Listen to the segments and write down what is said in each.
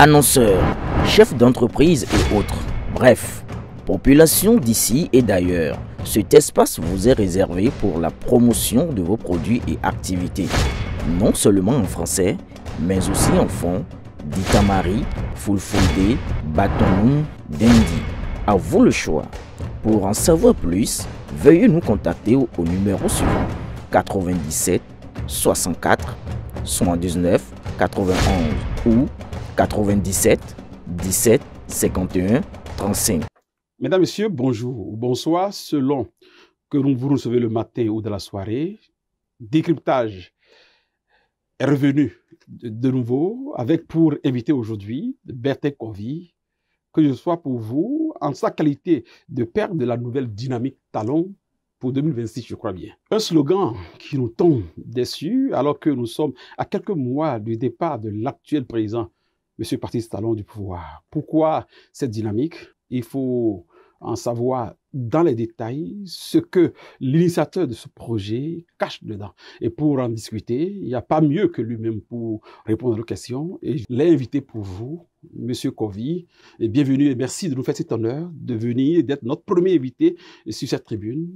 annonceurs, chefs d'entreprise et autres. Bref, population d'ici et d'ailleurs, cet espace vous est réservé pour la promotion de vos produits et activités. Non seulement en français, mais aussi en fond, Ditamari, Fulfulde, Batonoum, Dendi. À vous le choix. Pour en savoir plus, veuillez nous contacter au numéro suivant 97 64 79 91 ou 97 17 51 35. Mesdames, Messieurs, bonjour ou bonsoir, selon que vous recevez le matin ou de la soirée. Décryptage est revenu de nouveau avec pour invité aujourd'hui Bertin Kovy, que je sois pour vous en sa qualité de père de la nouvelle dynamique Talon pour 2026, je crois bien. Un slogan qui nous tombe dessus alors que nous sommes à quelques mois du départ de l'actuel président, M. Patrice Talon du pouvoir. Pourquoi cette dynamique? Il faut en savoir dans les détails ce que l'initiateur de ce projet cache dedans. Et pour en discuter, il n'y a pas mieux que lui-même pour répondre à nos questions. Et je l'ai invité pour vous, M. Kovy. Et bienvenue et merci de nous faire cet honneur de venir et d'être notre premier invité sur cette tribune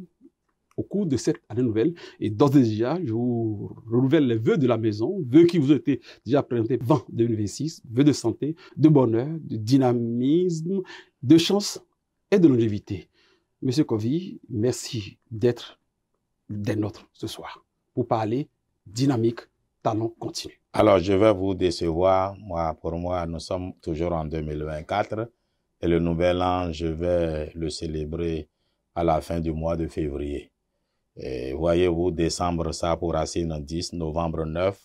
au cours de cette année nouvelle. Et d'ores et déjà, je vous renouvelle les vœux de la maison, vœux qui vous ont été déjà présentés avant 2026, vœux de santé, de bonheur, de dynamisme, de chance et de longévité. Monsieur Kovy, merci d'être des nôtres ce soir pour parler dynamique, talent continu. Alors, je vais vous décevoir. Pour moi, nous sommes toujours en 2024 et le nouvel an, je vais le célébrer à la fin du mois de février. Et voyez-vous, décembre, ça pour Racine 10, novembre 9,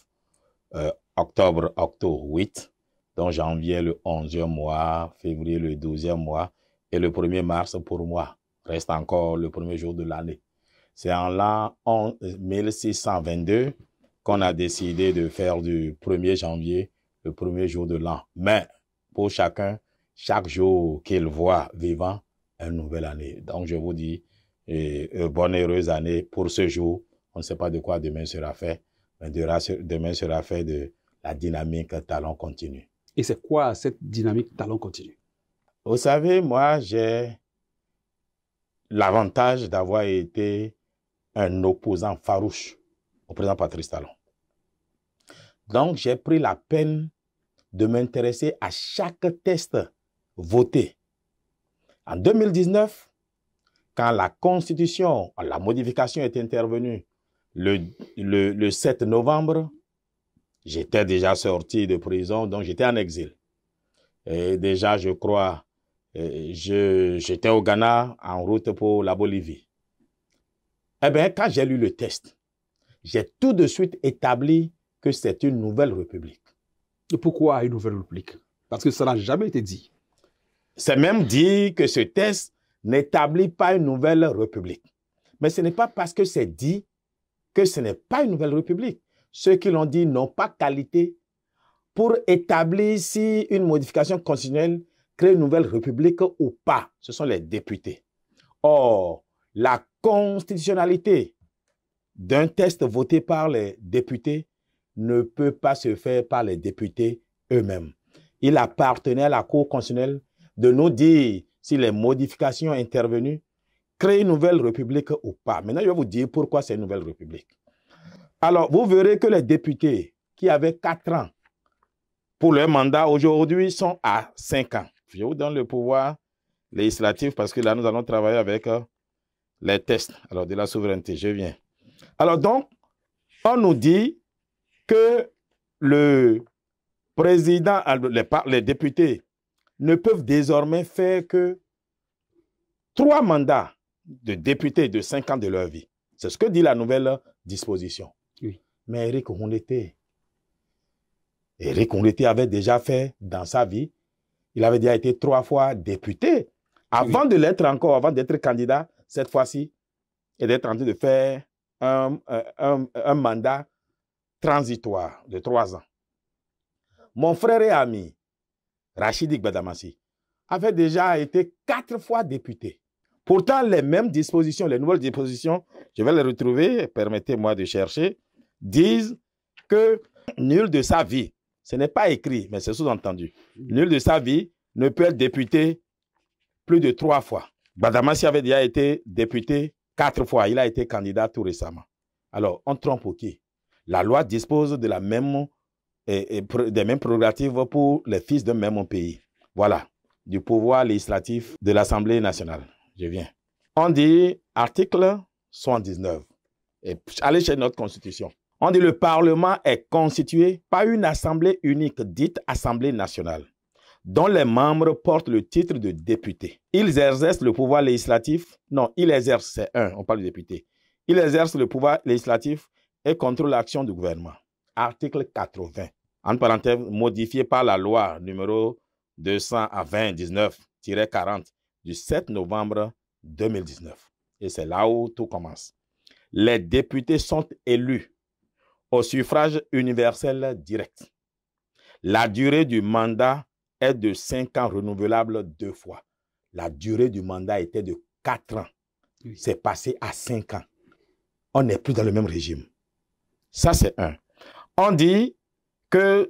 octobre 8, donc janvier le 11e mois, février le 12e mois et le 1er mars pour moi reste encore le premier jour de l'année. C'est en l'an 1622 qu'on a décidé de faire du 1er janvier le premier jour de l'an. Mais pour chacun, chaque jour qu'il voit vivant, une nouvelle année. Donc je vous dis, bonne et heureuse année pour ce jour. On ne sait pas de quoi demain sera fait, mais demain sera fait de la dynamique talent continu. Et c'est quoi cette dynamique talent continu? Vous savez, moi, j'ai l'avantage d'avoir été un opposant farouche au président Patrice Talon. Donc, j'ai pris la peine de m'intéresser à chaque test voté. En 2019, quand la Constitution, la modification est intervenue le 7 novembre, j'étais déjà sorti de prison, donc j'étais en exil. Et déjà, je crois, j'étais au Ghana en route pour la Bolivie. Eh bien, quand j'ai lu le test, j'ai tout de suite établi que c'est une nouvelle république. Et pourquoi une nouvelle république? Parce que ça n'a jamais été dit. C'est même dit que ce test n'établit pas une nouvelle république. Mais ce n'est pas parce que c'est dit que ce n'est pas une nouvelle république. Ceux qui l'ont dit n'ont pas qualité pour établir si une modification constitutionnelle crée une nouvelle république ou pas. Ce sont les députés. Or, la constitutionnalité d'un test voté par les députés ne peut pas se faire par les députés eux-mêmes. Il appartenait à la Cour constitutionnelle de nous dire si les modifications intervenues créent une nouvelle république ou pas. Maintenant, je vais vous dire pourquoi c'est une nouvelle république. Alors, vous verrez que les députés qui avaient 4 ans pour leur mandat, aujourd'hui, sont à 5 ans. Je vous donne le pouvoir législatif parce que là, nous allons travailler avec les tests de la souveraineté. Je viens. Alors donc, on nous dit que le président, les députés ne peuvent désormais faire que 3 mandats de députés de 5 ans de leur vie. C'est ce que dit la nouvelle disposition. Oui. Mais Eric Ondeté avait déjà fait dans sa vie, il avait déjà été 3 fois député. Avant de l'être encore, avant d'être candidat, cette fois-ci, et d'être en train de faire un mandat transitoire de 3 ans. Mon frère et ami, Rachidi Gbadamassi, avait déjà été 4 fois député. Pourtant, les mêmes dispositions, les nouvelles dispositions, je vais les retrouver, permettez-moi de chercher, disent que nul de sa vie Ce n'est pas écrit, mais c'est sous-entendu. Nul de sa vie ne peut être député plus de 3 fois. Gbadamassi avait déjà été député 4 fois. Il a été candidat tout récemment. Alors, on trompe pour qui? La loi dispose de la même, des mêmes prérogatives pour les fils d'un même pays. Voilà, du pouvoir législatif de l'Assemblée nationale. Je viens. On dit, article 79. Et allez chez notre Constitution. On dit le Parlement est constitué par une assemblée unique, dite Assemblée nationale, dont les membres portent le titre de député. Ils exercent le pouvoir législatif. Non, ils exercent, c'est un, on parle de député. Ils exercent le pouvoir législatif et contrôlent l'action du gouvernement. Article 80. En parenthèse, modifié par la loi numéro 220-19-40 du 7 novembre 2019. Et c'est là où tout commence. Les députés sont élus au suffrage universel direct. La durée du mandat est de 5 ans renouvelable 2 fois. La durée du mandat était de 4 ans. Oui. C'est passé à 5 ans. On n'est plus dans le même régime. Ça, c'est un. On dit qu'il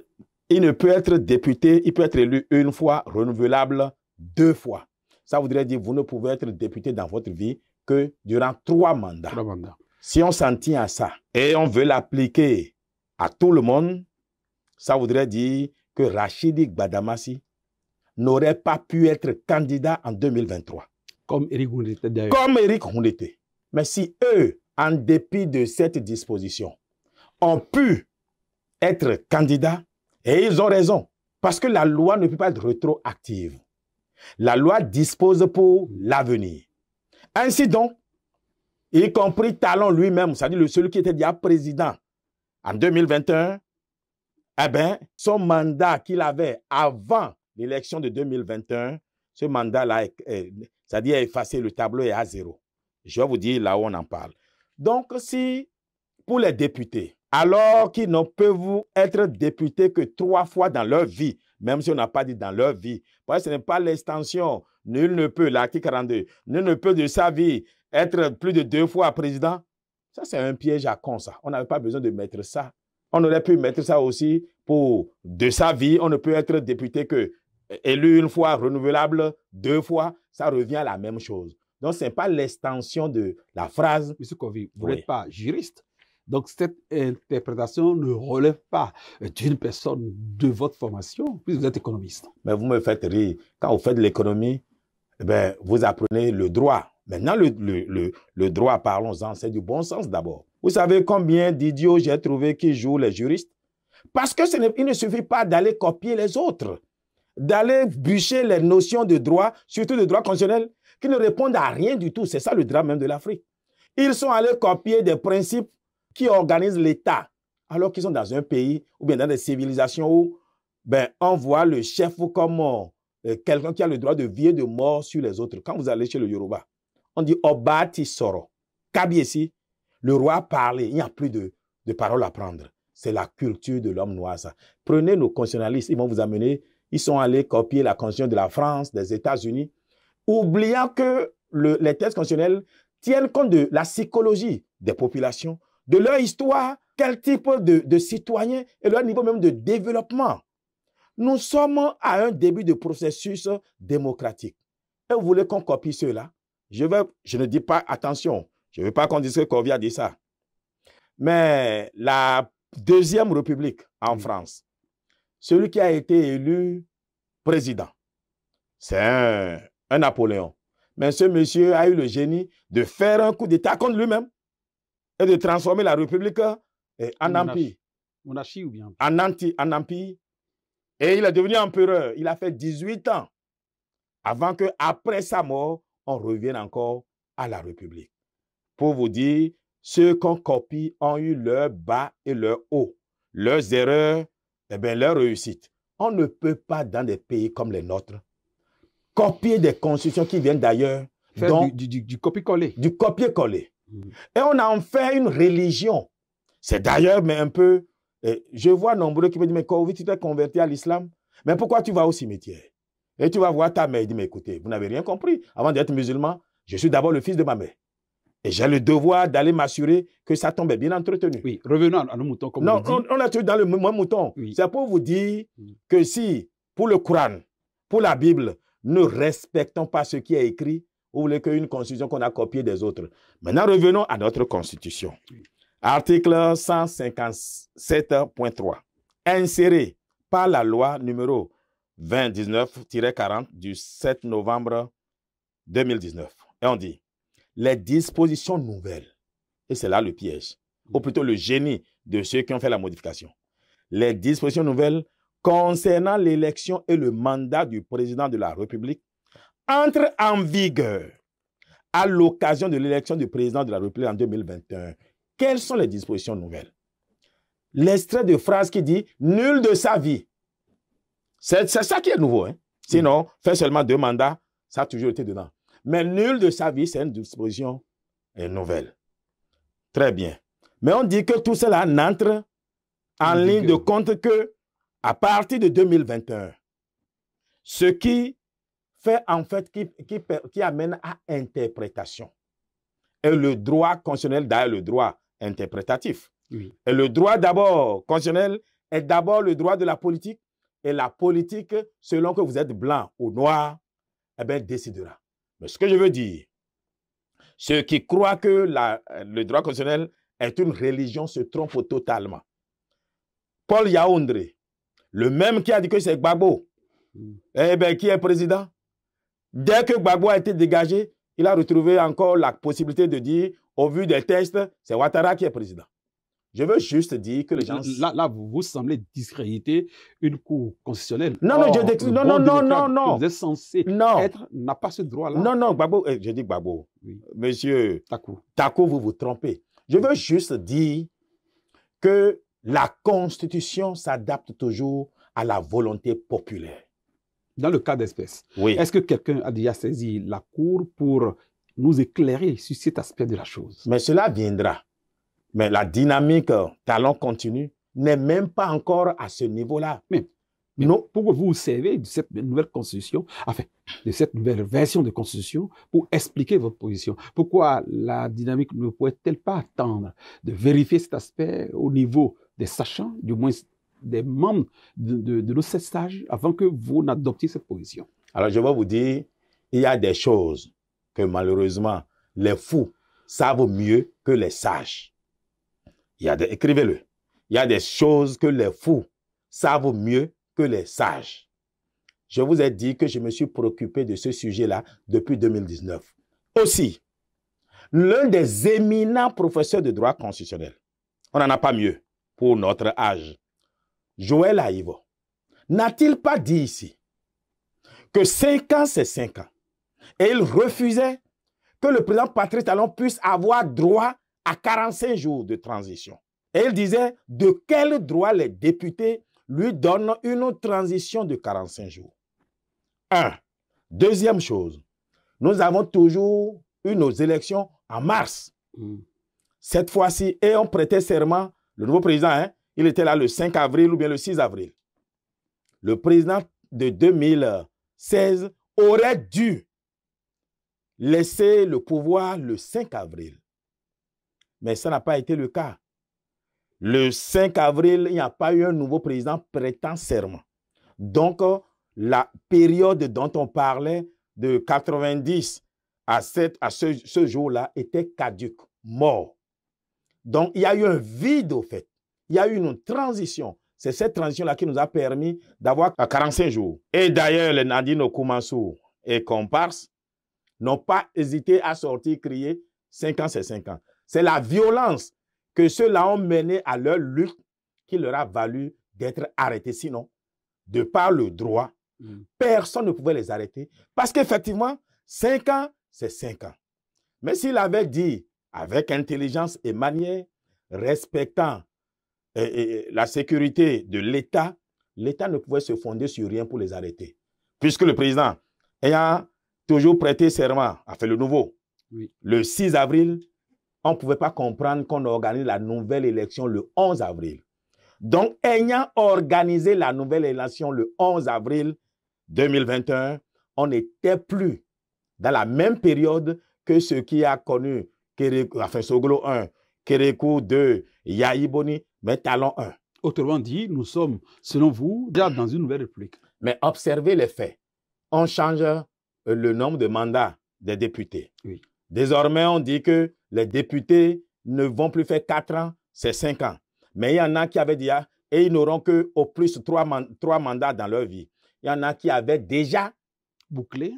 ne peut être député, il peut être élu 1 fois, renouvelable 2 fois. Ça voudrait dire que vous ne pouvez être député dans votre vie que durant 3 mandats. 3 mandats. Si on s'en tient à ça et on veut l'appliquer à tout le monde, ça voudrait dire que Rachidi Gbadamassi n'aurait pas pu être candidat en 2023. Comme Éric Ndoundete d'ailleurs. Comme Éric Ndoundete. Mais si eux, en dépit de cette disposition, ont pu être candidats, et ils ont raison, parce que la loi ne peut pas être rétroactive. La loi dispose pour l'avenir. Ainsi donc, y compris Talon lui-même, c'est-à-dire celui qui était déjà président en 2021, eh bien, son mandat qu'il avait avant l'élection de 2021, ce mandat-là, c'est-à-dire effacer le tableau est à 0. Je vais vous dire là où on en parle. Donc, si pour les députés, alors qu'ils ne peuvent être députés que 3 fois dans leur vie, même si on n'a pas dit dans leur vie, parce que ce n'est pas l'extension, nul ne peut, l'article 42, nul ne peut de sa vie être plus de 2 fois président. Ça, c'est un piège à con, ça. On n'avait pas besoin de mettre ça. On aurait pu mettre ça aussi pour de sa vie. On ne peut être député que élu 1 fois, renouvelable 2 fois. Ça revient à la même chose. Donc, ce n'est pas l'extension de la phrase. Monsieur Kovi, vous n'êtes pas juriste. Donc, cette interprétation ne relève pas d'une personne de votre formation, puisque vous êtes économiste. Mais vous me faites rire. Quand vous faites de l'économie, eh bien, vous apprenez le droit. Maintenant, le droit, parlons-en, c'est du bon sens d'abord. Vous savez combien d'idiots j'ai trouvé qui jouent les juristes? Parce que il ne suffit pas d'aller copier les autres, d'aller bûcher les notions de droit, surtout de droit constitutionnel, qui ne répondent à rien du tout. C'est ça le drame même de l'Afrique. Ils sont allés copier des principes qui organisent l'État, alors qu'ils sont dans un pays ou bien dans des civilisations où on voit le chef comme quelqu'un qui a le droit de vie et de mort sur les autres. Quand vous allez chez le Yoruba, on dit Obati Soro. Kabiesi, le roi a parlé, il n'y a plus de paroles à prendre. C'est la culture de l'homme noir, ça. Prenez nos constitutionnalistes, ils vont vous amener, ils sont allés copier la constitution de la France, des États-Unis, oubliant que les textes constitutionnels tiennent compte de la psychologie des populations, de leur histoire, quel type de citoyens et leur niveau même de développement. Nous sommes à un début de processus démocratique. Et vous voulez qu'on copie cela? Je ne dis pas, attention, je ne veux pas qu'on dise que Kovi a dit ça. Mais la Deuxième République en France, celui qui a été élu président, c'est un Napoléon. Mais ce monsieur a eu le génie de faire un coup d'État contre lui-même et de transformer la République en empire. Monarchie ou bien? En empire. Et il est devenu empereur. Il a fait 18 ans avant qu'après sa mort, on revienne encore à la République. Pour vous dire, ceux qu'on copie ont eu leur bas et leur haut, leurs erreurs, leur réussite. On ne peut pas, dans des pays comme les nôtres, copier des constitutions qui viennent d'ailleurs. Faire du copier-coller. Du copier-coller. Et on a en fait une religion. C'est d'ailleurs, mais un peu... je vois nombreux qui me disent, mais Kovi, tu t'es converti à l'islam, mais pourquoi tu vas au cimetière? Et tu vas voir ta mère, il dit, mais écoutez, vous n'avez rien compris. Avant d'être musulman, je suis d'abord le fils de ma mère. Et j'ai le devoir d'aller m'assurer que ça tombe bien entretenu. Oui, revenons à nos moutons, comme non, on dit. On est toujours dans le même mouton. Oui. C'est pour vous dire que si, pour le Coran, pour la Bible, ne respectons pas ce qui est écrit, vous voulez qu'une constitution qu'on a copiée des autres. Maintenant, revenons à notre constitution. Oui. Article 157.3. Inséré par la loi numéro 2019-40 du 7 novembre 2019. Et on dit, les dispositions nouvelles, et c'est là le piège, ou plutôt le génie de ceux qui ont fait la modification. Les dispositions nouvelles concernant l'élection et le mandat du président de la République entrent en vigueur à l'occasion de l'élection du président de la République en 2021. Quelles sont les dispositions nouvelles? L'extrait de phrase qui dit « nul de sa vie ». C'est ça qui est nouveau. Hein? Sinon, faire seulement 2 mandats, ça a toujours été dedans. Mais nul de sa vie, c'est une disposition nouvelle. Très bien. Mais on dit que tout cela n'entre en ligne de compte que à partir de 2021. Ce qui fait en fait, qui amène à interprétation. Et le droit constitutionnel, d'ailleurs le droit interprétatif. Oui. Et le droit d'abord constitutionnel est d'abord le droit de la politique. Et la politique, selon que vous êtes blanc ou noir, eh bien, décidera. Mais ce que je veux dire, ceux qui croient que le droit constitutionnel est une religion se trompent totalement. Paul Yaoundé, le même qui a dit que c'est Gbagbo, eh bien, qui est président? Dès que Gbagbo a été dégagé, il a retrouvé encore la possibilité de dire, au vu des tests, c'est Ouattara qui est président. Je veux juste dire que les gens... Là vous semblez discréditer une cour constitutionnelle. Non, non, non. Vous êtes censé être, n'a pas ce droit-là. Non, non, Gbagbo, je dis Gbagbo. Oui. Monsieur Takou, vous vous trompez. Je veux juste dire que la Constitution s'adapte toujours à la volonté populaire. Dans le cas d'espèce, oui. Est-ce que quelqu'un a déjà saisi la Cour pour nous éclairer sur cet aspect de la chose? Mais cela viendra. Mais la dynamique talon continu n'est même pas encore à ce niveau-là. Mais pourquoi vous vous servez de cette nouvelle constitution, enfin, de cette nouvelle version de constitution pour expliquer votre position? Pourquoi la dynamique ne pourrait-elle pas attendre de vérifier cet aspect au niveau des sachants, du moins des membres de nos 7 sages, avant que vous n'adoptiez cette position? Alors, je vais vous dire, il y a des choses que malheureusement, les fous savent mieux que les sages. Écrivez-le. Il y a des choses que les fous savent mieux que les sages. Je vous ai dit que je me suis préoccupé de ce sujet-là depuis 2019. Aussi, l'un des éminents professeurs de droit constitutionnel, on n'en a pas mieux pour notre âge, Joël Aïvo, n'a-t-il pas dit ici que 5 ans, c'est 5 ans? Et il refusait que le président Patrice Talon puisse avoir droit à 45 jours de transition. Et il disait de quel droit les députés lui donnent une transition de 45 jours. 1. Deuxième chose, nous avons toujours eu nos élections en mars. Cette fois-ci, et on prêtait serment, le nouveau président, il était là le 5 avril ou bien le 6 avril. Le président de 2016 aurait dû laisser le pouvoir le 5 avril. Mais ça n'a pas été le cas. Le 5 avril, il n'y a pas eu un nouveau président prêtant serment. Donc, la période dont on parlait de 90 à ce jour-là était caduque, mort. Donc, il y a eu un vide au fait. Il y a eu une transition. C'est cette transition-là qui nous a permis d'avoir 45 jours. Et d'ailleurs, les Nadine Koumansou et comparses n'ont pas hésité à sortir crier 5 ans, c'est 5 ans. C'est la violence que ceux-là ont menée à leur lutte qui leur a valu d'être arrêtés. Sinon, de par le droit, personne ne pouvait les arrêter. Parce qu'effectivement, 5 ans, c'est 5 ans. Mais s'il avait dit avec intelligence et manière, respectant la sécurité de l'État, l'État ne pouvait se fonder sur rien pour les arrêter. Puisque le président, ayant toujours prêté serment, a fait le nouveau, le 6 avril, on ne pouvait pas comprendre qu'on organise la nouvelle élection le 11 avril. Donc, ayant organisé la nouvelle élection le 11 avril 2021, on n'était plus dans la même période que ce qui a connu Soglo 1, Kérékou 2, Yahi Boni, mais Talon 1. Autrement dit, nous sommes, selon vous, déjà dans une nouvelle république. Mais observez les faits. On change le nombre de mandats des députés. Oui. Désormais, on dit que les députés ne vont plus faire 4 ans, c'est 5 ans. Mais il y en a qui avaient dit, et ils n'auront qu'au plus 3 mandats dans leur vie. Il y en a qui avaient déjà bouclé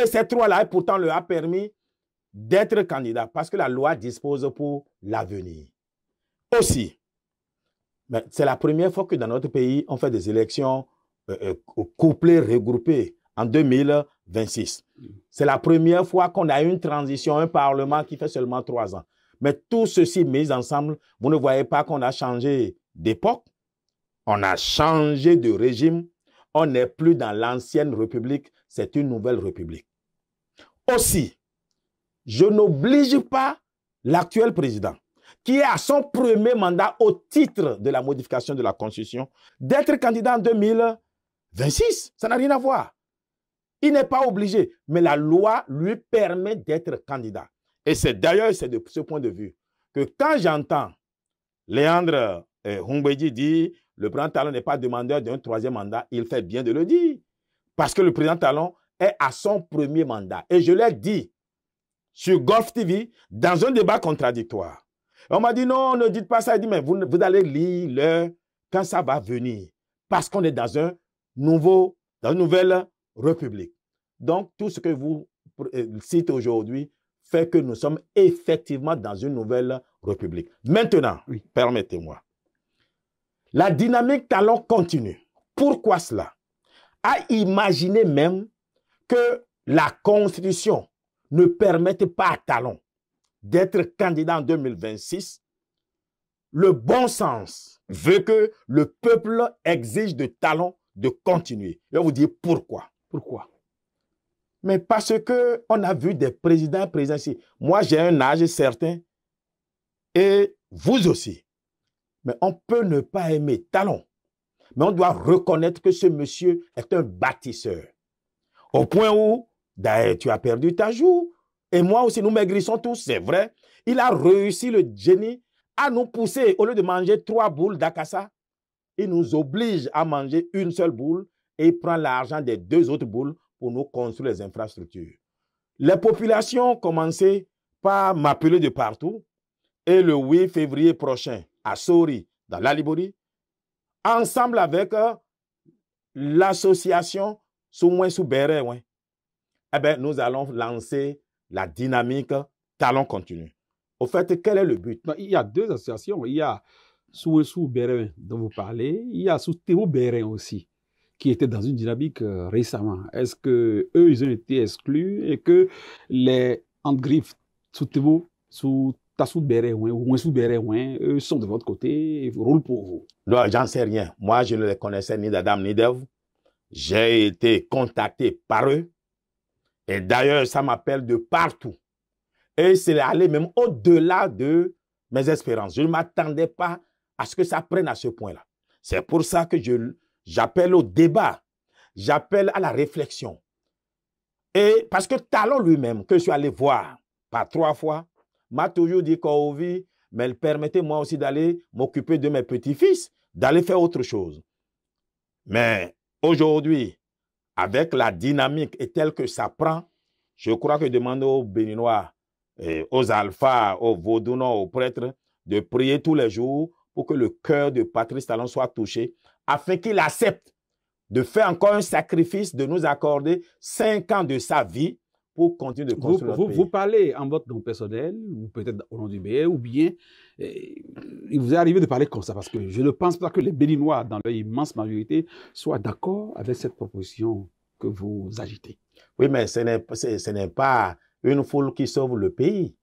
ces 3-là et pourtant leur a permis d'être candidat parce que la loi dispose pour l'avenir. Aussi, c'est la première fois que dans notre pays, on fait des élections couplées, regroupées en 2026. C'est la première fois qu'on a une transition, un parlement qui fait seulement 3 ans. Mais tout ceci mis ensemble, vous ne voyez pas qu'on a changé d'époque, on a changé de régime, on n'est plus dans l'ancienne république, c'est une nouvelle république. Aussi, je n'oblige pas l'actuel président, qui est à son premier mandat au titre de la modification de la Constitution, d'être candidat en 2026. Ça n'a rien à voir. Il n'est pas obligé, mais la loi lui permet d'être candidat. Et c'est d'ailleurs, c'est de ce point de vue que quand j'entends Léandre Humbedji dire le président Talon n'est pas demandeur d'un 3e mandat, il fait bien de le dire. Parce que le président Talon est à son premier mandat. Et je l'ai dit sur Golf TV dans un débat contradictoire. On m'a dit non, ne dites pas ça. Il dit mais vous allez lire quand ça va venir. Parce qu'on est dans une nouvelle république. Donc tout ce que vous citez aujourd'hui fait que nous sommes effectivement dans une nouvelle république. Maintenant, oui, permettez-moi. La dynamique Talon continue. Pourquoi cela? À imaginer même que la Constitution ne permette pas à Talon d'être candidat en 2026, le bon sens veut que le peuple exige de Talon de continuer. Je vais vous dire pourquoi. Pourquoi? Mais parce qu'on a vu des présidents ici. Moi, j'ai un âge certain et vous aussi. Mais on peut ne pas aimer Talon. Mais on doit reconnaître que ce monsieur est un bâtisseur. Au point où, d'ailleurs, tu as perdu ta joue. Et moi aussi, nous maigrissons tous, c'est vrai. Il a réussi, le génie, à nous pousser. Au lieu de manger 3 boules d'akassa, il nous oblige à manger une seule boule et il prend l'argent des 2 autres boules pour nous construire les infrastructures. Les populations ont commencé par m'appeler de partout. Et le 8 février prochain, à Sori, dans l'Alibori, ensemble avec l'association Soumouin Soubéré, eh bien, nous allons lancer la dynamique Talon continu. Au fait, quel est le but? Il y a 2 associations. Il y a Soumouin Soubéré dont vous parlez. Il y a Soutéo Bérin aussi, qui était dans une dynamique récemment. Est-ce qu'eux, ils ont été exclus et que les Andgrif, Soutéo, Tassou Bérin ou Mouessou Bérin, eux sont de votre côté et roulent pour vous? Non, j'en sais rien. Moi, je ne les connaissais ni d'Adam ni d'Ève. J'ai été contacté par eux. Et d'ailleurs, ça m'appelle de partout. Et c'est allé même au-delà de mes espérances. Je ne m'attendais pas à ce que ça prenne à ce point-là. C'est pour ça que j'appelle au débat. J'appelle à la réflexion. Et parce que Talon lui-même, que je suis allé voir par 3 fois, m'a toujours dit qu'Ovi, mais permettez-moi aussi d'aller m'occuper de mes petits-fils, d'aller faire autre chose. Mais aujourd'hui, avec la dynamique et telle que ça prend, je crois que demander aux Béninois, aux Alphas, aux Vaudounois, aux prêtres, de prier tous les jours pour que le cœur de Patrice Talon soit touché, afin qu'il accepte de faire encore un sacrifice, de nous accorder 5 ans de sa vie pour continuer de construire notre pays. Vous parlez en votre nom personnel, ou peut-être au nom du BE, ou bien il vous est arrivé de parler comme ça, parce que je ne pense pas que les Béninois, dans leur immense majorité, soient d'accord avec cette proposition que vous agitez. Oui, mais ce n'est pas une foule qui sauve le pays.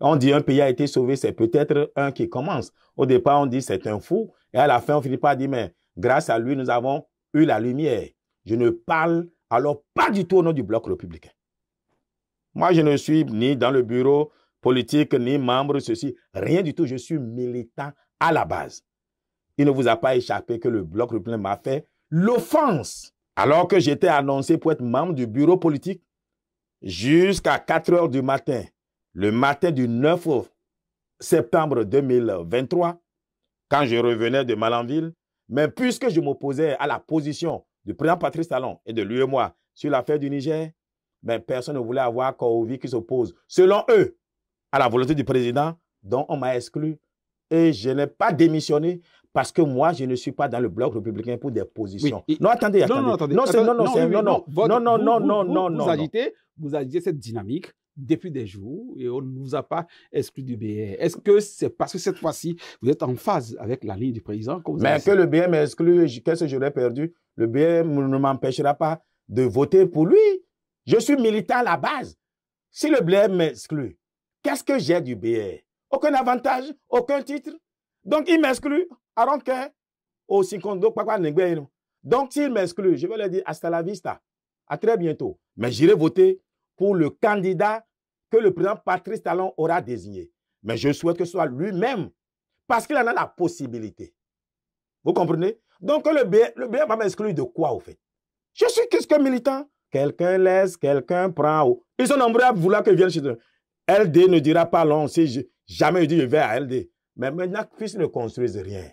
On dit un pays a été sauvé, c'est peut-être un qui commence. Au départ, on dit c'est un fou, et à la fin, on finit par dire, mais grâce à lui, nous avons eu la lumière. Je ne parle alors pas du tout au nom du bloc républicain. Moi, je ne suis ni dans le bureau politique, ni membre de ceci. Rien du tout. Je suis militant à la base. Il ne vous a pas échappé que le bloc républicain m'a fait l'offense. Alors que j'étais annoncé pour être membre du bureau politique, jusqu'à 4 heures du matin, le matin du 9 septembre 2023, quand je revenais de Malanville, mais puisque je m'opposais à la position du président Patrice Talon et de l'UEMOA sur l'affaire du Niger, mais personne ne voulait avoir Kourovi qui s'oppose, selon eux, à la volonté du président, dont on m'a exclu. Et je n'ai pas démissionné parce que moi, je ne suis pas dans le bloc républicain pour des positions. Oui, non, attendez. Vous agitez cette dynamique depuis des jours et on ne vous a pas exclu du BR. Est-ce que c'est parce que cette fois-ci, vous êtes en phase avec la ligne du président? Mais que le BR m'exclue, qu'est-ce que j'aurais perdu? Le BR ne m'empêchera pas de voter pour lui. Je suis militant à la base. Si le BR m'exclut, qu'est-ce que j'ai du BR? Aucun avantage, aucun titre. Donc, il m'exclut. Donc, s'il m'exclut, je vais lui dire hasta la vista. À très bientôt. Mais j'irai voter pour le candidat que le président Patrice Talon aura désigné. Mais je souhaite que ce soit lui-même, parce qu'il en a la possibilité. Vous comprenez? Donc, le BR va m'exclure de quoi, au fait? Je suis qu'est-ce que militant? Quelqu'un laisse, quelqu'un prend. Ils sont nombreux à vouloir que je vienne chez eux. LD ne dira pas long si jamais je dis je vais à LD. Mais maintenant, puisqu'ils ne construisent rien,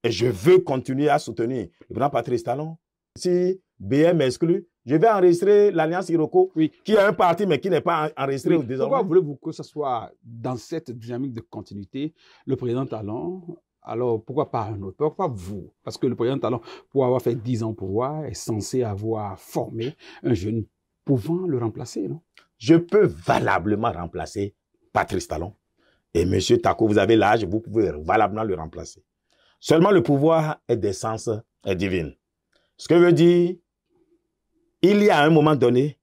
et je veux continuer à soutenir le président Patrice Talon, si BR m'exclut, je vais enregistrer l'Alliance Iroko, qui a un parti, mais qui n'est pas enregistré désormais. Pourquoi voulez-vous que ce soit dans cette dynamique de continuité, le président Talon? Alors, pourquoi pas un autre? Pourquoi vous? Parce que le président Talon, pour avoir fait 10 ans pour pouvoir, est censé avoir formé un jeune pouvant le remplacer, non? Je peux valablement remplacer Patrice Talon. Et M. Tako, vous avez l'âge, vous pouvez valablement le remplacer. Seulement le pouvoir est d'essence divine. Ce que veut dire, il y a à un moment donné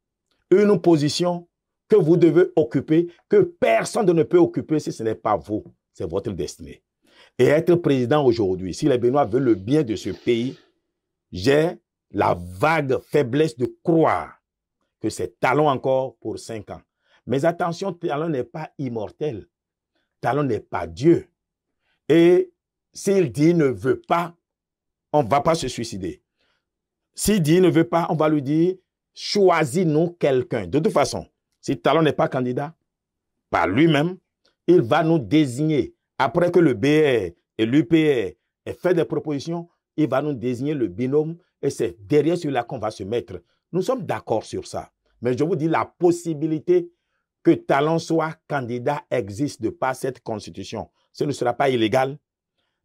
une position que vous devez occuper, que personne ne peut occuper si ce n'est pas vous. C'est votre destinée. Et être président aujourd'hui, si les Béninois veulent le bien de ce pays, j'ai la vague faiblesse de croire que c'est Talon encore pour 5 ans. Mais attention, Talon n'est pas immortel. Talon n'est pas Dieu. Et s'il dit ne veut pas, on ne va pas se suicider. S'il dit ne veut pas, on va lui dire choisis-nous quelqu'un. De toute façon, si Talon n'est pas candidat, par lui-même, il va nous désigner. Après que le BR et l'UPR aient fait des propositions, il va nous désigner le binôme et c'est derrière celui-là qu'on va se mettre. Nous sommes d'accord sur ça. Mais je vous dis, la possibilité que Talon soit candidat existe de par cette constitution. Ce ne sera pas illégal,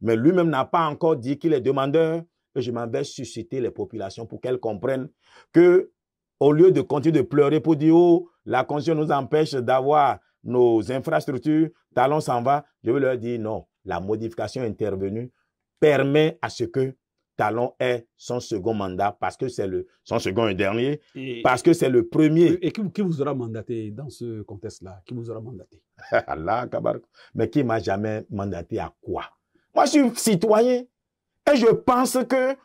mais lui-même n'a pas encore dit qu'il est demandeur et je m'en vais susciter les populations pour qu'elles comprennent que au lieu de continuer de pleurer pour dire « Oh, la constitution nous empêche d'avoir nos infrastructures, Talon s'en va », je vais leur dire non. La modification intervenue permet à ce que Talon ait son second mandat parce que c'est son second et dernier, parce que c'est le premier. Et qui vous aura mandaté dans ce contexte-là? Qui vous aura mandaté? Allah, mais qui m'a jamais mandaté à quoi? Moi, je suis citoyen et je pense que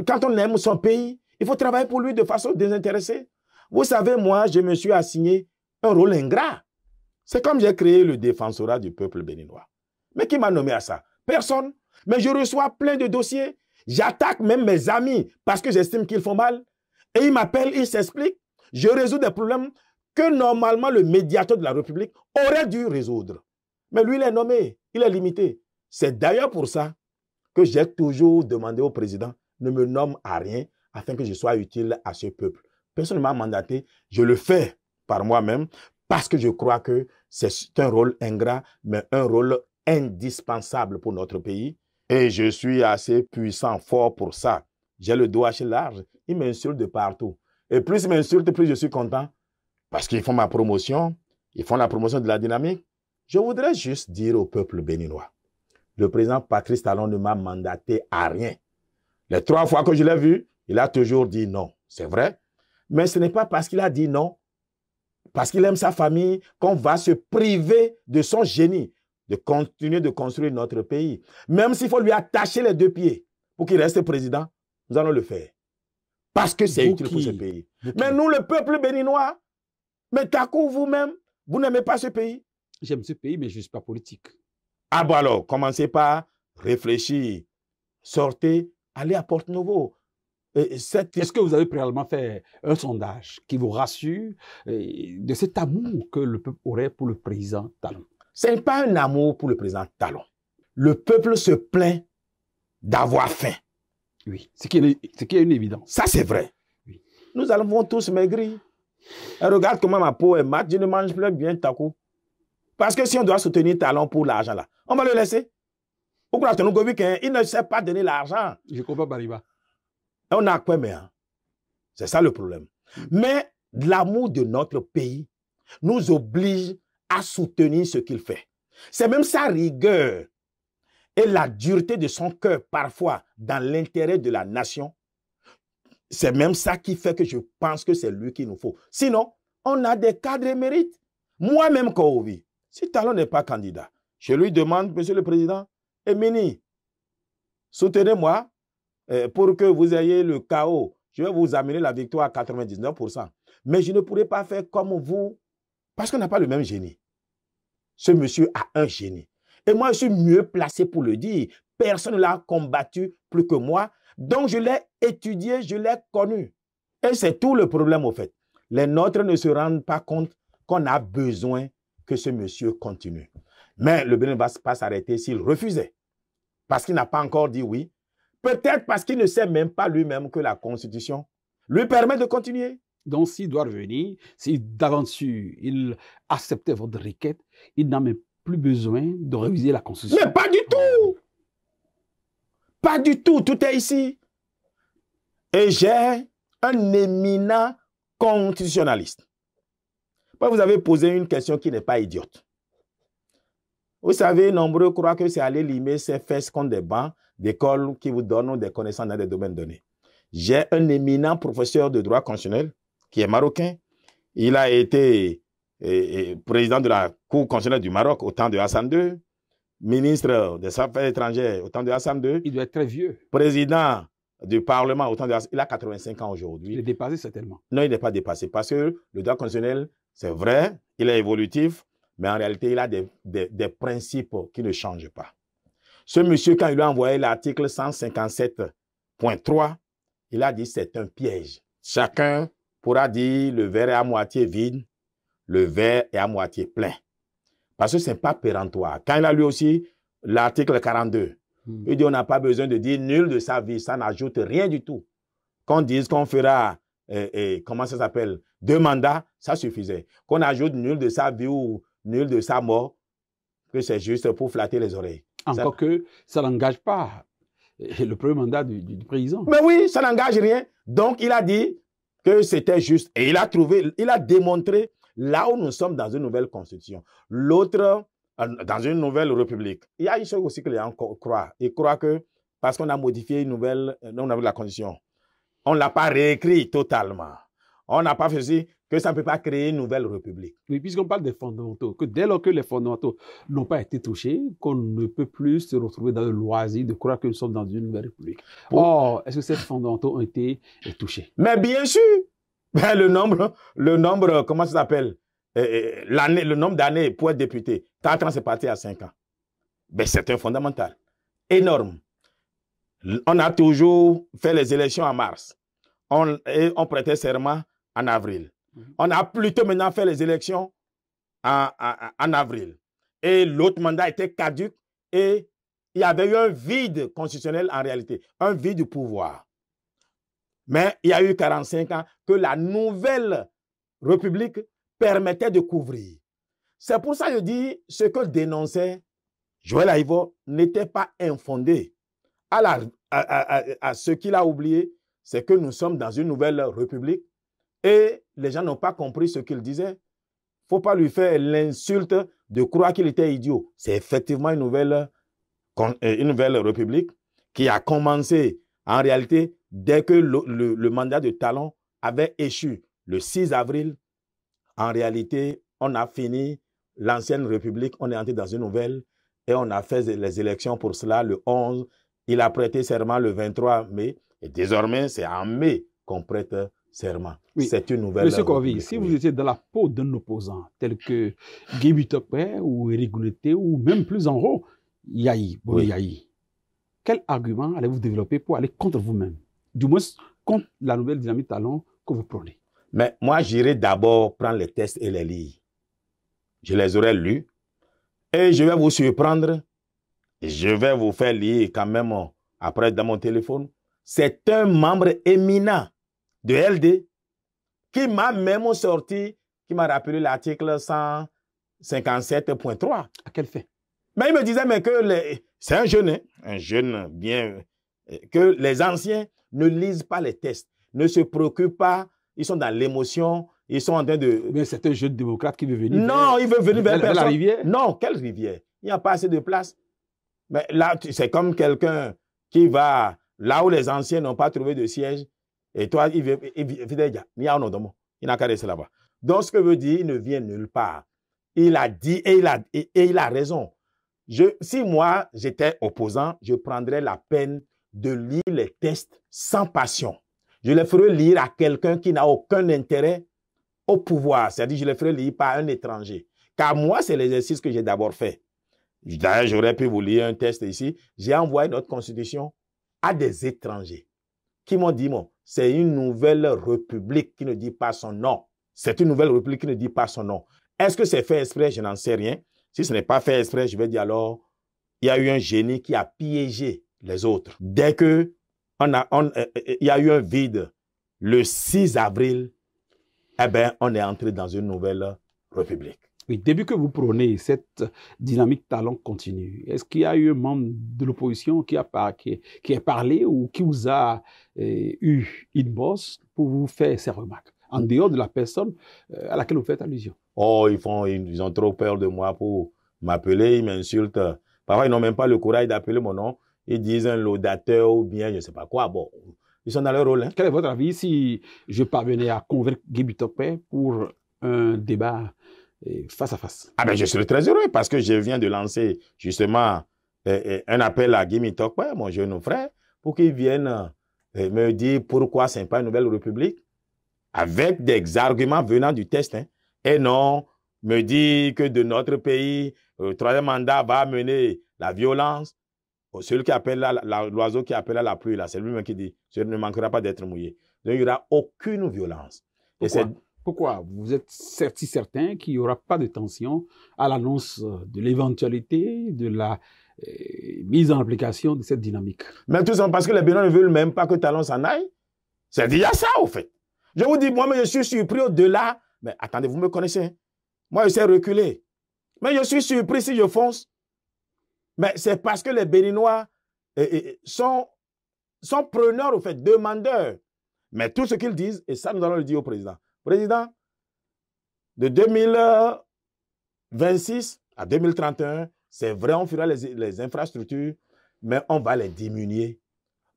quand on aime son pays, il faut travailler pour lui de façon désintéressée. Vous savez, moi, je me suis assigné un rôle ingrat. C'est comme j'ai créé le défensorat du peuple béninois. Mais qui m'a nommé à ça? Personne. Mais je reçois plein de dossiers. J'attaque même mes amis parce que j'estime qu'ils font mal. Et ils m'appellent, ils s'expliquent. Je résous des problèmes que normalement le médiateur de la République aurait dû résoudre. Mais lui, il est nommé, il est limité. C'est d'ailleurs pour ça que j'ai toujours demandé au président ne me nomme à rien afin que je sois utile à ce peuple. Personne ne m'a mandaté. Je le fais par moi-même parce que je crois que c'est un rôle ingrat, mais un rôle indispensable pour notre pays. Et je suis assez puissant, fort pour ça. J'ai le dos assez large. Ils m'insultent de partout. Et plus ils m'insultent, plus je suis content. Parce qu'ils font ma promotion. Ils font la promotion de la dynamique. Je voudrais juste dire au peuple béninois. Le président Patrice Talon ne m'a mandaté à rien. Les 3 fois que je l'ai vu, il a toujours dit non. C'est vrai. Mais ce n'est pas parce qu'il a dit non, parce qu'il aime sa famille, qu'on va se priver de son génie, de continuer de construire notre pays. Même s'il faut lui attacher les 2 pieds pour qu'il reste président, nous allons le faire. Parce que c'est utile pour ce pays. Mais nous, le peuple béninois, mais Tako, vous-même, vous n'aimez pas ce pays? J'aime ce pays, mais je ne suis pas politique. Ah bon alors, commencez par réfléchir. Sortez, allez à Porto Novo. Est-ce que vous avez préalablement fait un sondage qui vous rassure de cet amour que le peuple aurait pour le président Talon? Ce n'est pas un amour pour le président Talon. Le peuple se plaint d'avoir faim. Oui, ce qui est une évidence. Ça, c'est vrai. Oui. Nous allons tous maigrir. Et regarde comment ma peau est mate, je ne mange plus bien Takou. Parce que si on doit soutenir Talon pour l'argent là, on va le laisser. Il ne sait pas donner l'argent. Je comprends Bariba. On a quoi, mais c'est ça le problème. Mais l'amour de notre pays nous oblige à soutenir ce qu'il fait. C'est même sa rigueur et la dureté de son cœur, parfois, dans l'intérêt de la nation. C'est même ça qui fait que je pense que c'est lui qu'il nous faut. Sinon, on a des cadres émérites. Moi-même, Kouvi, si Talon n'est pas candidat, je lui demande, Monsieur le Président, Emini, soutenez-moi pour que vous ayez le chaos. Je vais vous amener la victoire à 99%. Mais je ne pourrai pas faire comme vous, parce qu'on n'a pas le même génie. Ce monsieur a un génie. Et moi, je suis mieux placé pour le dire. Personne ne l'a combattu plus que moi. Donc, je l'ai étudié, je l'ai connu. Et c'est tout le problème, au fait. Les nôtres ne se rendent pas compte qu'on a besoin que ce monsieur continue. Mais le Bénin ne va pas s'arrêter s'il refusait. Parce qu'il n'a pas encore dit oui. Peut-être parce qu'il ne sait même pas lui-même que la Constitution lui permet de continuer. Donc, s'il doit revenir, si d'aventure il acceptait votre requête, il n'a même plus besoin de réviser la Constitution. Mais pas du tout. Pas du tout. Tout est ici. Et j'ai un éminent constitutionnaliste. Vous avez posé une question qui n'est pas idiote. Vous savez, nombreux croient que c'est aller limer ses fesses contre des bancs d'école qui vous donnent des connaissances dans des domaines donnés. J'ai un éminent professeur de droit constitutionnel qui est marocain. Il a été président de la Cour constitutionnelle du Maroc au temps de Hassan II, ministre des Affaires étrangères au temps de Hassan II. Il doit être très vieux. Président du Parlement au temps de Hassan II. Il a 85 ans aujourd'hui. Il est dépassé certainement. Non, il n'est pas dépassé parce que le droit constitutionnel, c'est vrai, il est évolutif, mais en réalité, il a des principes qui ne changent pas. Ce monsieur, quand il lui a envoyé l'article 157.3, il a dit c'est un piège. Chacun pourra dire le verre est à moitié vide, le verre est à moitié plein. Parce que ce n'est pas péremptoire. Quand il a lu aussi l'article 42, il dit on n'a pas besoin de dire nul de sa vie, ça n'ajoute rien du tout. Qu'on dise qu'on fera, comment ça s'appelle, 2 mandats, ça suffisait. Qu'on ajoute nul de sa vie ou nul de sa mort, que c'est juste pour flatter les oreilles. Encore que ça n'engage pas le premier mandat du président. Mais oui, ça n'engage rien. Donc, il a dit que c'était juste. Et il a démontré là où nous sommes dans une nouvelle constitution. L'autre, dans une nouvelle république. Il y a une chose aussi que les gens croient. Ils croient que parce qu'on a modifié la constitution, on ne l'a pas réécrit totalement. On n'a pas fait aussi que ça ne peut pas créer une nouvelle république. Oui, puisqu'on parle des fondamentaux, que dès lors que les fondamentaux n'ont pas été touchés, qu'on ne peut plus se retrouver dans le loisir de croire que nous sommes dans une nouvelle république. Or, est-ce que ces fondamentaux ont été touchés? Mais bien sûr. Ben, le nombre, comment ça s'appelle? Le nombre d'années pour être député. 4 ans, c'est parti à 5 ans. Ben, c'est un fondamental. Énorme. On a toujours fait les élections en mars. On prêtait serment en avril. On a plutôt maintenant fait les élections en avril. Et l'autre mandat était caduc et il y avait eu un vide constitutionnel en réalité, un vide du pouvoir. Mais il y a eu 45 ans que la nouvelle République permettait de couvrir. C'est pour ça que je dis ce que dénonçait Joël Aïvo n'était pas infondé. À ce qu'il a oublié, c'est que nous sommes dans une nouvelle République et les gens n'ont pas compris ce qu'il disait. Il ne faut pas lui faire l'insulte de croire qu'il était idiot. C'est effectivement une nouvelle République qui a commencé en réalité dès que le mandat de Talon avait échu le 6 avril. En réalité, on a fini l'ancienne République, on est entré dans une nouvelle et on a fait les élections pour cela le 11. Il a prêté serment le 23 mai et désormais, c'est en mai qu'on prête serment. Oui. C'est une nouvelle... Monsieur Kouvi, si vous étiez dans la peau d'un opposant tel que Guy Topé ou Éric Gouleté ou même plus en haut, Yahi, quel argument allez-vous développer pour aller contre vous-même? Du moins, contre la nouvelle dynamique talent que vous prenez? Mais moi, j'irai d'abord prendre les tests et les lire. Je les aurai lus. Et je vais vous surprendre. Je vais vous faire lire quand même après dans mon téléphone. C'est un membre éminent de LD qui m'a même sorti, qui m'a rappelé l'article 157.3. À quel fait? Mais il me disait mais que c'est un jeune bien, que les anciens ne lisent pas les tests, ne se préoccupent pas, ils sont dans l'émotion, ils sont en train de... Mais c'est un jeune démocrate qui veut venir. Non, il veut venir vers personne. La rivière? Non, quelle rivière? Il n'y a pas assez de place. Mais là, c'est comme quelqu'un qui va là où les anciens n'ont pas trouvé de siège, et toi, il n'a qu'à rester là-bas. Donc, ce que veut dire, il ne vient nulle part. Il a dit et il a raison. Si moi, j'étais opposant, je prendrais la peine de lire les tests sans passion. Je les ferais lire à quelqu'un qui n'a aucun intérêt au pouvoir. C'est-à-dire, je les ferais lire par un étranger. Car moi, c'est l'exercice que j'ai d'abord fait. D'ailleurs, j'aurais pu vous lire un test ici. J'ai envoyé notre constitution à des étrangers qui m'ont dit, bon, c'est une nouvelle république qui ne dit pas son nom. C'est une nouvelle république qui ne dit pas son nom. Est-ce que c'est fait exprès? Je n'en sais rien. Si ce n'est pas fait exprès, je vais dire alors, il y a eu un génie qui a piégé les autres. Dès que il y a eu un vide, le 6 avril, eh ben, on est entré dans une nouvelle république. Oui, depuis que vous prônez cette dynamique talent continue, est-ce qu'il y a eu un membre de l'opposition qui a parlé ou qui vous a eu une bosse pour vous faire ces remarques, en dehors de la personne à laquelle vous faites allusion? Oh, ils ont trop peur de moi pour m'appeler, ils m'insultent. Parfois, ils n'ont même pas le courage d'appeler mon nom. Ils disent un laudateur ou bien je ne sais pas quoi. Bon, ils sont dans leur rôle. Hein. Quel est votre avis si je parvenais à convaincre Guy Bitokpe pour un débat face à face? Ah ben, je serais très heureux parce que je viens de lancer justement un appel à Guy Bitokpe, mon jeune frère, pour qu'il vienne me dire pourquoi ce n'est pas une nouvelle république avec des arguments venant du test. Hein, et non me dire que de notre pays, le troisième mandat va amener la violence. Celui qui appelle l'oiseau qui appelle à la pluie, c'est lui-même qui dit « Je ne manquera pas d'être mouillé ». Donc, il n'y aura aucune violence. Pourquoi vous êtes certain qu'il n'y aura pas de tension à l'annonce de l'éventualité de la mise en application de cette dynamique? Mais tout simplement parce que les Béninois ne veulent même pas que Talon s'en aille. C'est dit, il y a ça, au fait. Je vous dis, moi, je suis surpris au-delà. Mais attendez, vous me connaissez. Hein? Moi, je sais reculer. Mais je suis surpris si je fonce. Mais c'est parce que les Béninois sont preneurs, au fait, demandeurs. Mais tout ce qu'ils disent, et ça, nous allons le dire au président. Président, de 2026 à 2031, c'est vrai, on fera les infrastructures, mais on va les diminuer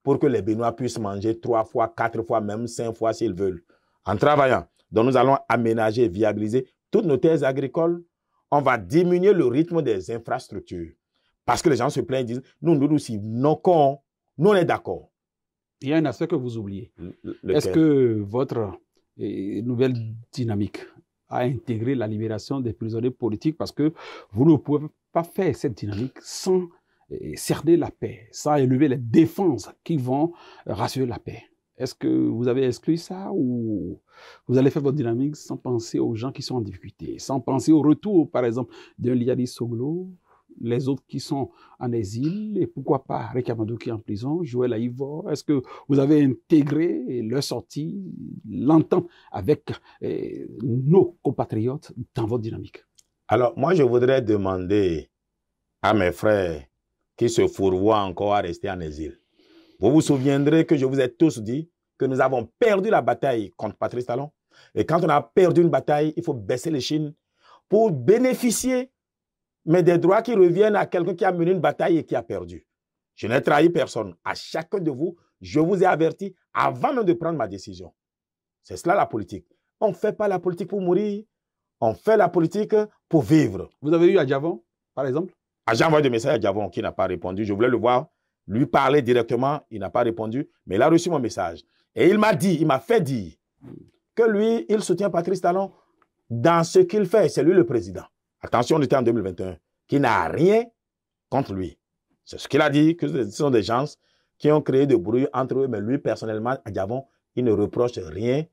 pour que les Béninois puissent manger 3 fois, 4 fois, même 5 fois s'ils veulent, en travaillant. Donc, nous allons aménager et viabiliser toutes nos terres agricoles. On va diminuer le rythme des infrastructures. Parce que les gens se plaignent, disent, nous aussi, nous on est d'accord. Il y a un aspect que vous oubliez. Est-ce que votre nouvelle dynamique a intégré la libération des prisonniers politiques? Parce que vous ne pouvez pas faire cette dynamique sans cerner la paix, sans élever les défenses qui vont rassurer la paix. Est-ce que vous avez exclu ça ou vous allez faire votre dynamique sans penser aux gens qui sont en difficulté, sans penser au retour, par exemple, d'un Liadi Soglo, les autres qui sont en exil, et pourquoi pas Rick Amadou qui est en prison, Joël Aïvo? Est-ce que vous avez intégré leur sortie, l'entente avec nos compatriotes dans votre dynamique? Alors, moi, je voudrais demander à mes frères qui se fourvoient encore à rester en exil. Vous vous souviendrez que je vous ai tous dit que nous avons perdu la bataille contre Patrice Talon. Et quand on a perdu une bataille, il faut baisser les chines pour bénéficier mais des droits qui reviennent à quelqu'un qui a mené une bataille et qui a perdu. Je n'ai trahi personne. À chacun de vous, je vous ai averti avant même de prendre ma décision. C'est cela la politique. On ne fait pas la politique pour mourir. On fait la politique pour vivre. Vous avez eu Adjavon, par exemple? J'ai envoyé des messages à Adjavon qui n'a pas répondu. Je voulais le voir, lui parler directement. Il n'a pas répondu, mais il a reçu mon message. Et il m'a dit, il m'a fait dire que lui, il soutient Patrice Talon dans ce qu'il fait. C'est lui le président. Attention, on était en 2021, qui n'a rien contre lui. C'est ce qu'il a dit, que ce sont des gens qui ont créé des bruits entre eux, mais lui, personnellement, Adjavon, il ne reproche rien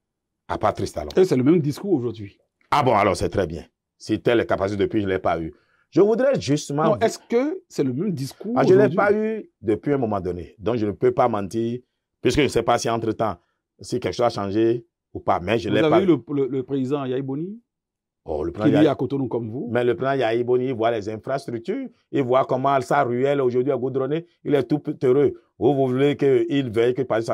à Patrice Talon. Et c'est le même discours aujourd'hui. Ah bon, alors c'est très bien. Si telle est capacité depuis, je ne l'ai pas eu. Je voudrais justement... Non, est-ce que c'est le même discours je ne l'ai pas eu depuis un moment donné. Donc, je ne peux pas mentir, puisque je ne sais pas si entre-temps, si quelque chose a changé ou pas. Mais je ne l'ai pas eu. Vous avez eu le président Yahi Boni? Oh, le qui vit à Cotonou comme vous. Mais le président Yahi Boni, il voit les infrastructures, il voit comment sa ruelle aujourd'hui a goudronné, il est tout heureux. Vous voulez qu'il veuille que Patrice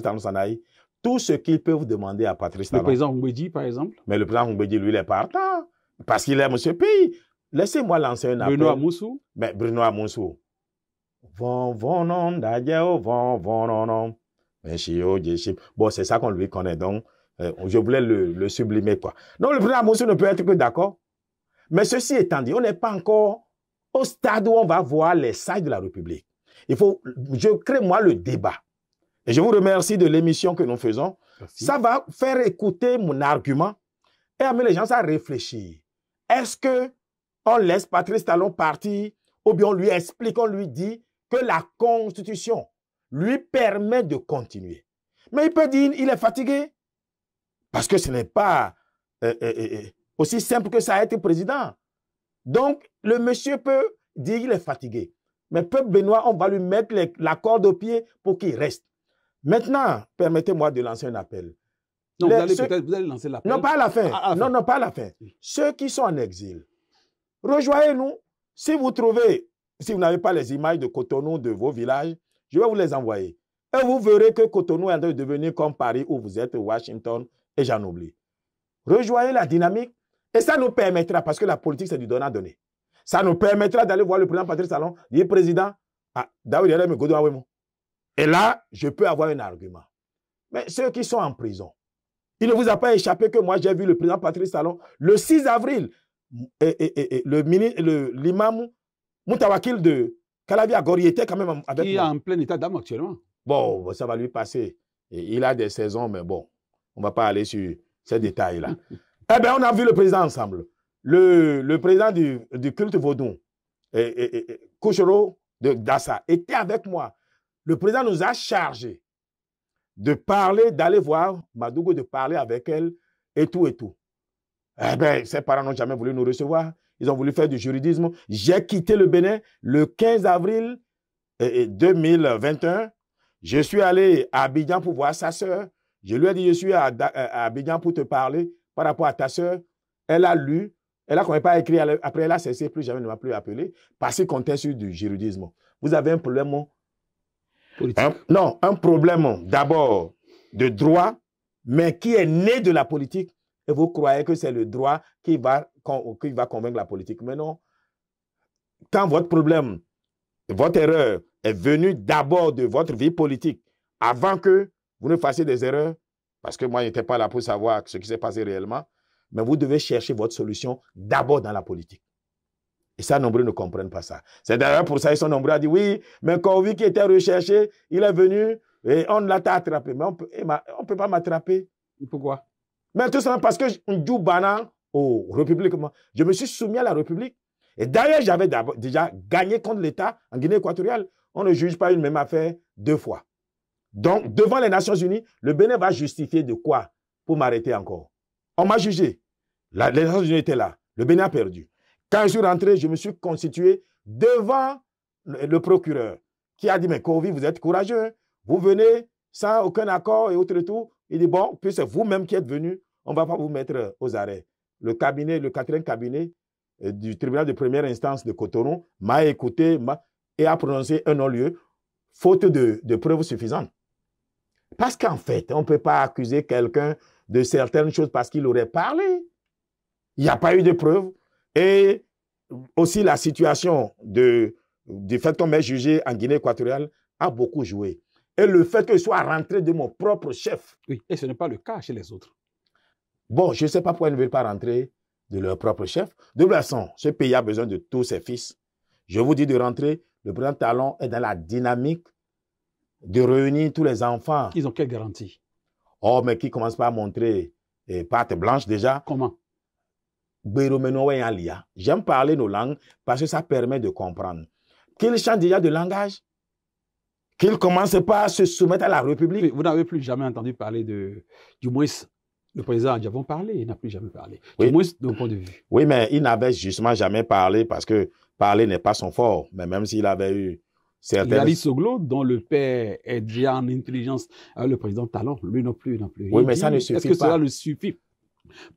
Talon s'en aille. Tout ce qu'il peut vous demander à Patrice Talon. Le président Mbedji, par exemple. Mais le président Mbedji, lui, il est partant. Parce qu'il aime ce pays. Laissez-moi lancer un appel. Benoît Moussou. Mais Benoît Moussou. Bon, c'est ça qu'on lui connaît. Donc, je voulais le sublimer, quoi. Donc, le président Moussou ne peut être que d'accord. Mais ceci étant dit, on n'est pas encore au stade où on va voir les sages de la République. Je crée, moi, le débat. Et je vous remercie de l'émission que nous faisons. Merci. Ça va faire écouter mon argument et amener les gens à réfléchir. Est-ce que on laisse Patrice Talon partir ou bien on lui explique, on lui dit que la Constitution lui permet de continuer. Mais il peut dire qu'il est fatigué. Parce que ce n'est pas aussi simple que ça a été président. Donc, le monsieur peut dire qu'il est fatigué. Mais peuple Benoît, on va lui mettre la corde au pied pour qu'il reste. Maintenant, permettez-moi de lancer un appel. Non, vous allez lancer l'appel. Non, pas à la fin. Non, pas à la fin. Ceux qui sont en exil, rejoignez-nous. Si vous trouvez, si vous n'avez pas les images de Cotonou de vos villages, je vais vous les envoyer. Et vous verrez que Cotonou est en train de devenir comme Paris où vous êtes, Washington, et j'en oublie. Rejoignez la dynamique et ça nous permettra, parce que la politique c'est du donnant-donner, ça nous permettra d'aller voir le président Patrice Talon, dire président, et là, je peux avoir un argument. Mais ceux qui sont en prison, il ne vous a pas échappé que moi j'ai vu le président Patrice Talon le 6 avril, l'imam Moutawakil de Calavi Agori était quand même avec qui est en plein état d'âme actuellement. Bon, ça va lui passer. Et il a des saisons, mais bon, on ne va pas aller sur ces détails-là. Eh bien, on a vu le président ensemble. Le président du culte vaudou, Kouchoro de Dassa, était avec moi. Le président nous a chargé de parler, d'aller voir Madougou, de parler avec elle et tout et tout. Eh bien, ses parents n'ont jamais voulu nous recevoir. Ils ont voulu faire du juridisme. J'ai quitté le Bénin le 15 avril 2021. Je suis allé à Abidjan pour voir sa sœur. Je lui ai dit, je suis à Abidjan pour te parler par rapport à ta sœur. Elle a lu. Elle a quand même pas écrit. Après, elle a cessé. Plus jamais ne m'a plus appelé parce qu'il comptait sur du juridisme. Vous avez un problème politique. Un problème d'abord de droit, mais qui est né de la politique. Et vous croyez que c'est le droit qui va convaincre la politique. Mais non. Quand votre problème, votre erreur est venue d'abord de votre vie politique, avant que vous ne fassiez des erreurs, parce que moi, je n'étais pas là pour savoir ce qui s'est passé réellement, mais vous devez chercher votre solution d'abord dans la politique. Et ça, nombreux ne comprennent pas ça. C'est d'ailleurs pour ça qu'ils sont nombreux à dire, oui, mais Kovi qui était recherché, il est venu et on l'a attrapé. Mais on ne peut pas m'attraper. Pourquoi? Mais tout simplement parce que je joue banane aux Républiques. Je me suis soumis à la République. Et d'ailleurs, j'avais déjà gagné contre l'État en Guinée équatoriale. On ne juge pas une même affaire deux fois. Donc, devant les Nations Unies, le Bénin va justifier de quoi pour m'arrêter encore? On m'a jugé. Les Nations Unies étaient là. Le Bénin a perdu. Quand je suis rentré, je me suis constitué devant le procureur qui a dit, mais Kovi, vous êtes courageux. Vous venez sans aucun accord et autre et tout. Il dit, bon, puis c'est vous-même qui êtes venu. On ne va pas vous mettre aux arrêts. Le cabinet, le 4e cabinet du tribunal de première instance de Cotonou m'a écouté et a prononcé un non-lieu, faute de preuves suffisantes. Parce qu'en fait, on ne peut pas accuser quelqu'un de certaines choses parce qu'il aurait parlé. Il n'y a pas eu de preuves. Et aussi la situation du fait qu'on m'ait jugé en Guinée équatoriale a beaucoup joué. Et le fait que je sois rentré de mon propre chef. Oui, et ce n'est pas le cas chez les autres. Bon, je ne sais pas pourquoi ils ne veulent pas rentrer de leur propre chef. De toute façon, ce pays a besoin de tous ses fils. Je vous dis de rentrer. Le président Talon est dans la dynamique de réunir tous les enfants. Ils ont quelle garantie? Oh, mais qui commence pas à montrer patte blanche déjà. Comment? J'aime parler nos langues parce que ça permet de comprendre. Qu'ils chantent déjà de langage, qu'il ne commence pas à se soumettre à la République. Oui, vous n'avez plus jamais entendu parler de... Du moins, le président a déjà parlé, il n'a plus jamais parlé. Oui. Du moins, de mon point de vue. Oui, mais il n'avait justement jamais parlé parce que parler n'est pas son fort. Mais même s'il avait eu certaines... Il y a Ali Soglo, dont le père est déjà en intelligence avec le président Talon. Lui non plus, non plus. Oui, mais ça ne suffit pas. Est-ce que cela ne suffit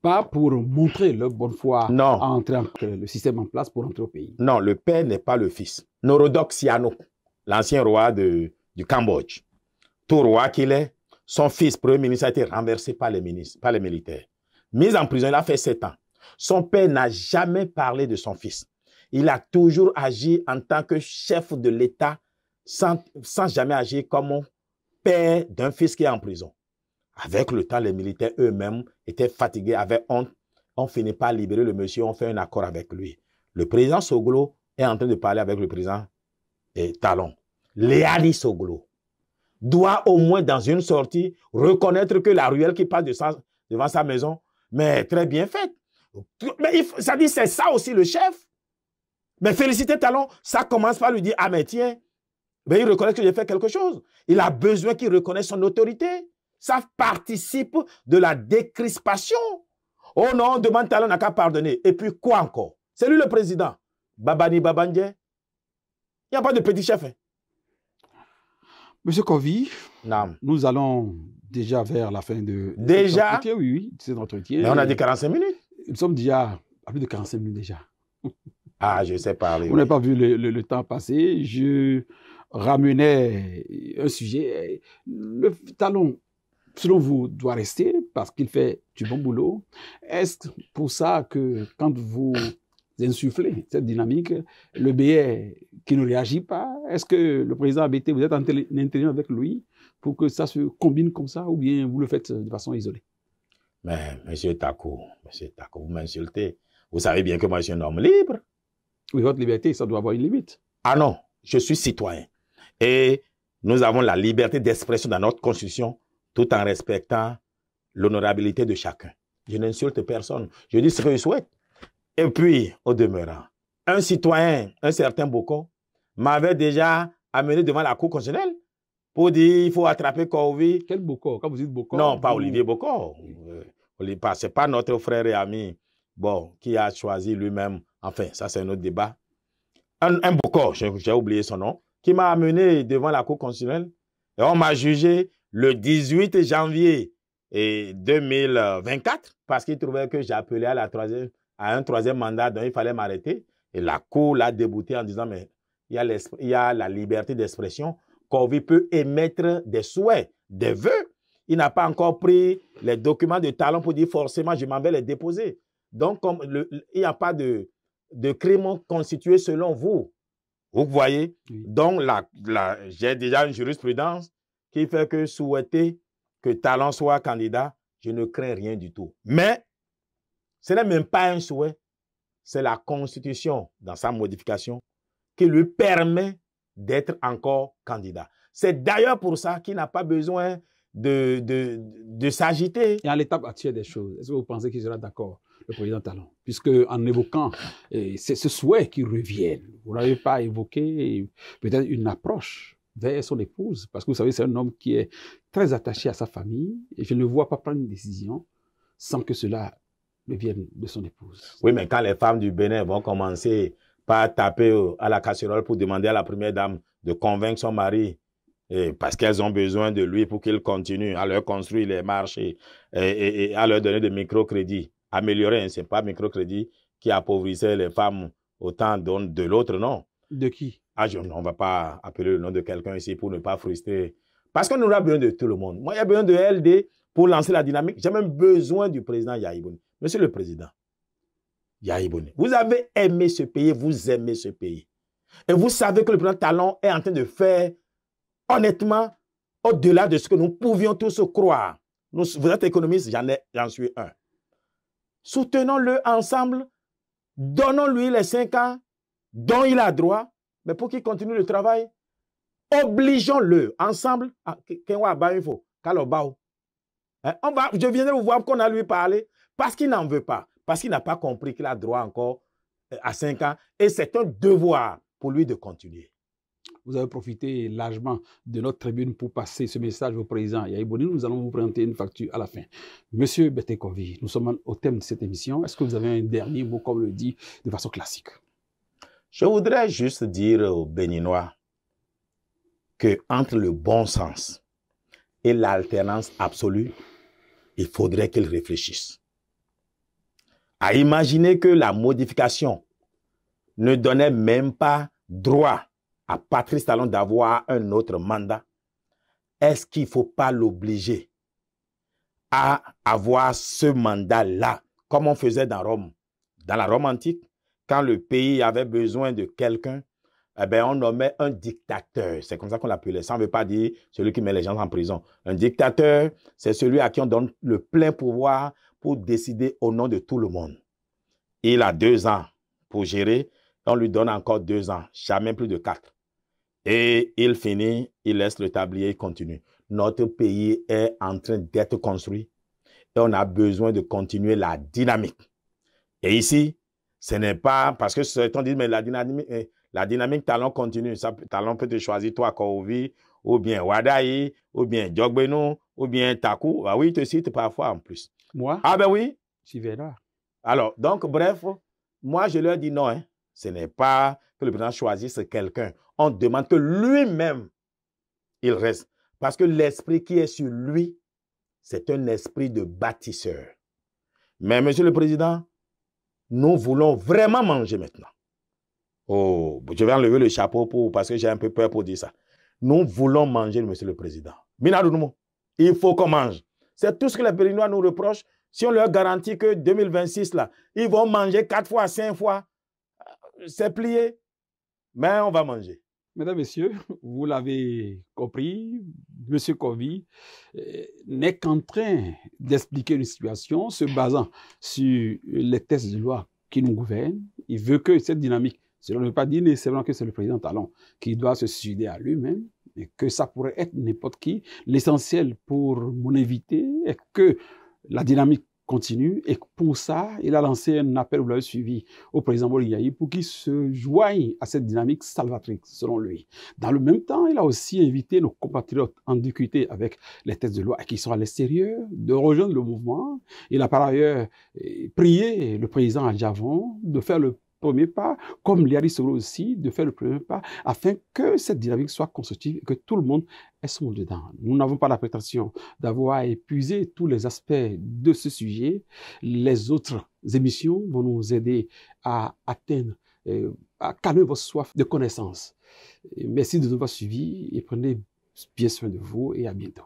pas pour montrer leur bonne foi Non. à entrer le système en place pour entrer au pays? Non, le père n'est pas le fils. Norodom Sihanouk, l'ancien roi du Cambodge, tout roi qu'il est, son fils, premier ministre, a été renversé par les militaires. Mis en prison, il a fait 7 ans. Son père n'a jamais parlé de son fils. Il a toujours agi en tant que chef de l'État sans jamais agir comme père d'un fils qui est en prison. Avec le temps, les militaires eux-mêmes étaient fatigués, avaient honte. On finit par libérer le monsieur, on fait un accord avec lui. Le président Soglo est en train de parler avec le président Talon. Léali Soglo doit au moins dans une sortie reconnaître que la ruelle qui passe devant sa maison, mais très bien faite. Mais ça dit c'est ça aussi le chef. Mais féliciter Talon, ça commence par lui dire, ah mais tiens, mais il reconnaît que j'ai fait quelque chose. Il a besoin qu'il reconnaisse son autorité. Ça participe de la décrispation. Oh non, on demande Talon, n'a qu'à pardonner. Et puis quoi encore? C'est lui le président. Babani Babandje. Il n'y a pas de petit chef. Hein. Monsieur Kovi, non. Nous allons déjà vers la fin de déjà? Cet entretien. Oui, cet entretien. Mais on a dit 45 minutes. Nous sommes déjà à plus de 45 minutes déjà. Ah, je sais parler. On n'a pas vu le temps passer. Je ramenais un sujet. Le Talon, selon vous, doit rester parce qu'il fait du bon boulot. Est-ce pour ça que quand vous insufflez cette dynamique, le BR qui ne réagit pas, est-ce que le président ABT, vous êtes intelligent avec lui pour que ça se combine comme ça ou bien vous le faites de façon isolée? Mais monsieur Takou, vous m'insultez. Vous savez bien que moi je suis un homme libre. Oui, votre liberté, ça doit avoir une limite. Ah non, je suis citoyen. Et nous avons la liberté d'expression dans notre constitution tout en respectant l'honorabilité de chacun. Je n'insulte personne. Je dis ce que je souhaite. Et puis, au demeurant, un citoyen, un certain Boko, m'avait déjà amené devant la Cour constitutionnelle pour dire qu'il faut attraper Kovi. Quel Boko? Quand vous dites Boko? Non, pas Olivier Boko. Ce n'est pas notre frère et ami qui a choisi lui-même. Enfin, ça c'est un autre débat. Un Boko, j'ai oublié son nom, qui m'a amené devant la Cour constitutionnelle. Et on m'a jugé le 18 janvier 2024 parce qu'il trouvait que j'ai appelé à un troisième mandat, donc il fallait m'arrêter. Et la Cour l'a débouté en disant, mais il y a la liberté d'expression. Kovi peut émettre des souhaits, des vœux. Il n'a pas encore pris les documents de Talon pour dire forcément, je m'en vais les déposer. Donc, il n'y a pas de crime constitué selon vous. Vous voyez? Oui. Donc, j'ai déjà une jurisprudence qui fait que souhaiter que Talon soit candidat, je ne crains rien du tout. Mais, ce n'est même pas un souhait. C'est la Constitution, dans sa modification, qui lui permet d'être encore candidat. C'est d'ailleurs pour ça qu'il n'a pas besoin de s'agiter. Et à l'étape actuelle des choses, est-ce que vous pensez qu'il sera d'accord, le président Talon? Puisque en évoquant ce souhait qui revienne, vous n'avez pas évoqué peut-être une approche vers son épouse, parce que vous savez, c'est un homme qui est très attaché à sa famille, et je ne le vois pas prendre une décision sans que cela vienne de son épouse. Oui, mais quand les femmes du Bénin vont commencer par taper à la casserole pour demander à la première dame de convaincre son mari, parce qu'elles ont besoin de lui pour qu'il continue à leur construire les marchés et à leur donner des microcrédits. Améliorer, ce n'est pas microcrédit qui appauvrissait les femmes autant de l'autre, non. De qui? Ah, on ne va pas appeler le nom de quelqu'un ici pour ne pas frustrer. Parce qu'on aura besoin de tout le monde. Moi, il y a besoin de LD pour lancer la dynamique. J'ai même besoin du président Yahya Boni. Monsieur le président Yahya Boni, vous avez aimé ce pays, vous aimez ce pays. Et vous savez que le président Talon est en train de faire, honnêtement, au-delà de ce que nous pouvions tous croire. Vous êtes économiste, j'en suis un. Soutenons-le ensemble, donnons-lui les 5 ans dont il a droit, mais pour qu'il continue le travail, obligeons-le ensemble. Je viendrai vous voir qu'on a lui parlé parce qu'il n'en veut pas, parce qu'il n'a pas compris qu'il a droit encore à 5 ans et c'est un devoir pour lui de continuer. vous avez profité largement de notre tribune pour passer ce message au président Yaya Boni. Nous allons vous présenter une facture à la fin. Monsieur Betekovi, nous sommes au thème de cette émission. Est-ce que vous avez un dernier mot, comme le dit, de façon classique? Je voudrais juste dire aux Béninois que entre le bon sens et l'alternance absolue, il faudrait qu'ils réfléchissent. À imaginer que la modification ne donnait même pas droit à Patrice Talon d'avoir un autre mandat, est-ce qu'il ne faut pas l'obliger à avoir ce mandat-là, comme on faisait dans Rome, dans la Rome antique, quand le pays avait besoin de quelqu'un, eh bien, on nommait un dictateur. C'est comme ça qu'on l'appelait. Ça ne veut pas dire celui qui met les gens en prison. Un dictateur, c'est celui à qui on donne le plein pouvoir pour décider au nom de tout le monde. Il a 2 ans pour gérer. On lui donne encore 2 ans, jamais plus de 4. Et il finit, il laisse le tablier, il continue. Notre pays est en train d'être construit et on a besoin de continuer la dynamique. Et ici, ce n'est pas parce que certains disent, mais la dynamique Talon continue. Talon peut te choisir toi, Kouvi, ou bien Wadaï, ou bien Djogbeno, ou bien Takou. Ah oui, il te cite parfois en plus. Moi? Ah ben oui. Tu verras. Alors, donc, bref, moi, je leur dis non. Hein. Ce n'est pas que le président choisisse quelqu'un. On demande que lui-même, il reste. Parce que l'esprit qui est sur lui, c'est un esprit de bâtisseur. Mais, monsieur le président, nous voulons vraiment manger maintenant. Oh, je vais enlever le chapeau parce que j'ai un peu peur pour dire ça. Nous voulons manger, monsieur le président. Il faut qu'on mange. C'est tout ce que les Béninois nous reprochent. Si on leur garantit que 2026, là, ils vont manger 4 fois, 5 fois, c'est plié. Mais on va manger. Mesdames, Messieurs, vous l'avez compris, M. Kovi n'est qu'en train d'expliquer une situation se basant sur les textes de loi qui nous gouvernent. Il veut que cette dynamique, cela ne veut pas dire nécessairement que c'est le président Talon qui doit se suicider à lui-même, mais que ça pourrait être n'importe qui. L'essentiel pour mon invité est que la dynamique continue et pour ça, il a lancé un appel, vous l'avez suivi, au président Boni pour qu'il se joigne à cette dynamique salvatrice, selon lui. Dans le même temps, il a aussi invité nos compatriotes en difficulté avec les textes de loi qui sont à l'extérieur de rejoindre le mouvement. Il a par ailleurs prié le président Adjavon de faire le premier pas, comme Liari Solo aussi, de faire le premier pas, afin que cette dynamique soit constructive et que tout le monde ait son mot dedans. Nous n'avons pas la prétention d'avoir épuisé tous les aspects de ce sujet. Les autres émissions vont nous aider à atteindre, à calmer votre soif de connaissance. Merci de nous avoir suivis et prenez bien soin de vous et à bientôt.